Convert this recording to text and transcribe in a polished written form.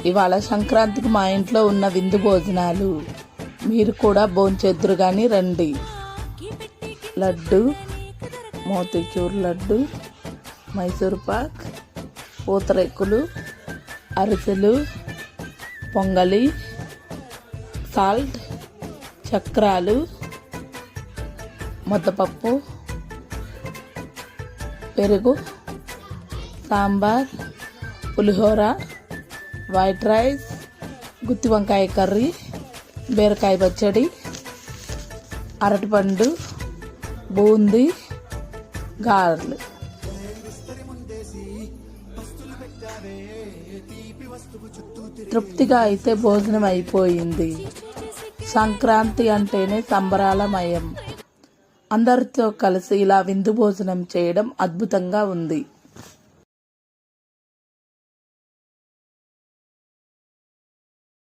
ఇవాళ సంక్రాంతికి మా ఇంట్లో ఉన్న విందు భోజనాలు. మీరు కూడా భోంచేద్దురు కానీ రండి. లడ్డు, మోతీచూర్ లడ్డు, మైసూర్ పాక్, పూతరేకులు, అరిసెలు, పొంగలి, సాల్ట్, చక్రాలు, ముద్దపప్పు, పెరుగు, సాంబార్, పులిహోర, వైట్ రైస్, గుత్తి వంకాయ కర్రీ, బీరకాయ పచ్చడి, అరటిపండు, బూందీ, గారెలు. తృప్తిగా అయితే భోజనం అయిపోయింది. సంక్రాంతి అంటేనే సంబరాలమయం. అందరితో కలిసి ఇలా విందు భోజనం చేయడం అద్భుతంగా ఉంది.